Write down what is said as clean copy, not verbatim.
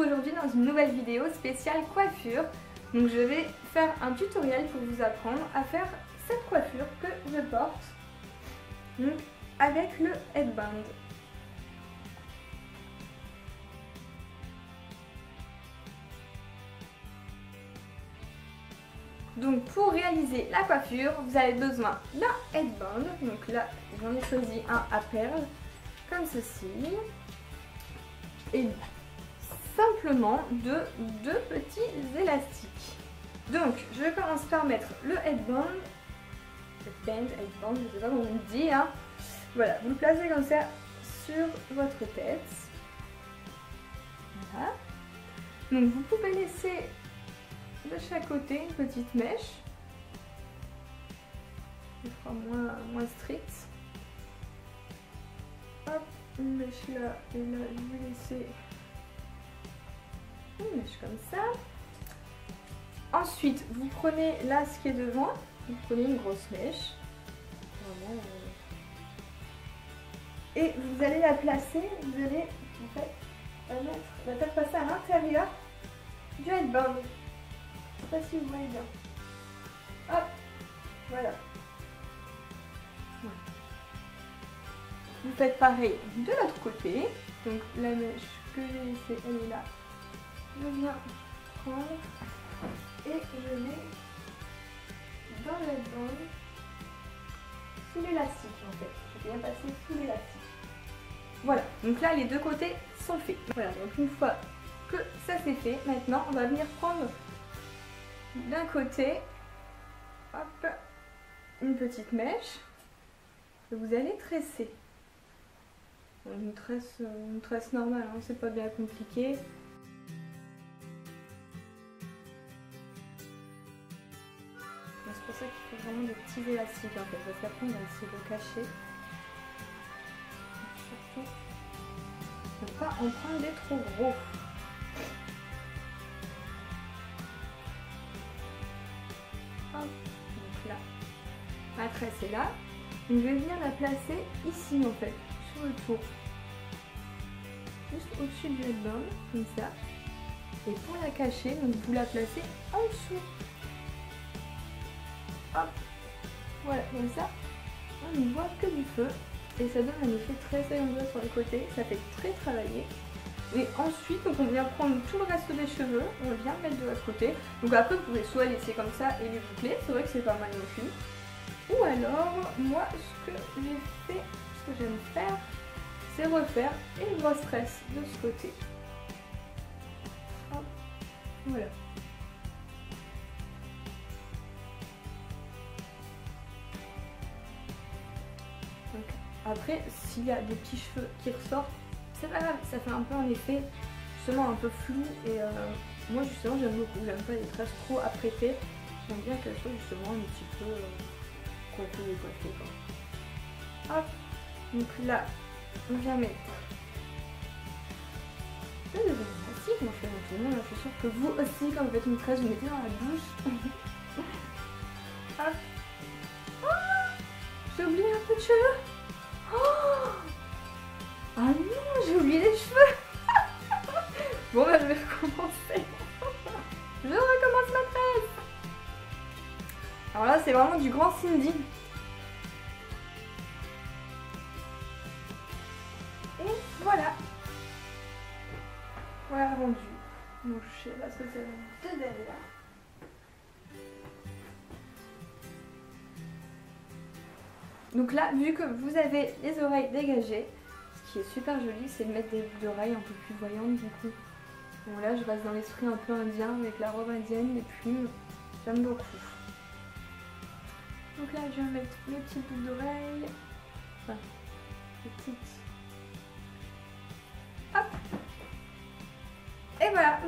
retrouve aujourd'hui dans une nouvelle vidéo spéciale coiffure. Donc je vais faire un tutoriel pour vous apprendre à faire cette coiffure que je porte, donc avec le headband. Donc pour réaliser la coiffure, vous avez besoin d'un headband. Donc là, j'en ai choisi un à perles, comme ceci. Et simplement de deux petits élastiques. Donc je commence par mettre le headband. Headband, je ne sais pas comment on dit. Hein. Voilà, vous le placez comme ça sur votre tête. Voilà. Donc vous pouvez laisser de chaque côté une petite mèche. Ce sera moins strict. Hop, une mèche là et là, je vais laisser une mèche comme ça. Ensuite, vous prenez là ce qui est devant, vous prenez une grosse mèche. Vraiment, et vous allez la placer, vous allez en fait la faire passer à l'intérieur du headband. Je sais pas si vous voyez bien. Hop, voilà. Vous faites pareil de l'autre côté. Donc la mèche que j'ai laissée, elle est là. Je viens prendre et je mets dans le headband sous l'élastique en fait. Je viens passer sous l'élastique. Voilà, donc là les deux côtés sont faits. Voilà, donc une fois que ça c'est fait, maintenant on va venir prendre d'un côté, hop, une petite mèche que vous allez tresser. Une tresse normale, hein, c'est pas bien compliqué. C'est pour ça qu'il faut vraiment des petits élastiques en fait, parce qu'après on va essayer de cacher. Surtout ne pas en prendre des trop gros. Hop, donc là, ma tresse est là. Donc je vais venir la placer ici en fait, sur le tour. Juste au-dessus du headband, comme ça. Et pour la cacher, donc vous la placez en dessous. Hop, voilà, comme ça, on ne voit que du feu et ça donne un effet très saillant sur les côtés, ça fait très travaillé. Et ensuite, donc on vient prendre tout le reste des cheveux, on vient le mettre de l'autre côté. Donc après, vous pouvez soit laisser comme ça et les boucler, c'est vrai que c'est pas mal non plus. Ou alors, moi, ce que j'ai fait, ce que j'aime faire, c'est refaire une grosse tresse de ce côté. Hop, voilà. Donc, après, s'il y a des petits cheveux qui ressortent, c'est pas grave, ça fait un peu un effet justement un peu flou et moi justement j'aime beaucoup, j'aime pas les tresses trop apprêtées, j'aime bien qu'elles soient justement un petit peu coiffées, décoiffées quoi. Hop, donc là on vient mettre le deuxième élastique, moi je fais dans tout le monde, je suis sûre que vous aussi quand vous faites une tresse vous mettez dans la bouche. Hop, oh, j'ai oublié un peu de cheveux. Oh, ah non, j'ai oublié les cheveux. Bon bah je vais recommencer. Je recommence ma tresse. Alors là c'est vraiment du grand Cindy. Et voilà. Voilà rendu. Donc je sais pas ce que ça donne de derrière. Donc là, vu que vous avez les oreilles dégagées, ce qui est super joli, c'est de mettre des boucles d'oreilles un peu plus voyantes du coup. Bon là, je reste dans l'esprit un peu indien avec la robe indienne, les plumes, j'aime beaucoup. Donc là, je vais mettre mes petites boucles d'oreilles. Enfin, les petites. Hop. Et voilà.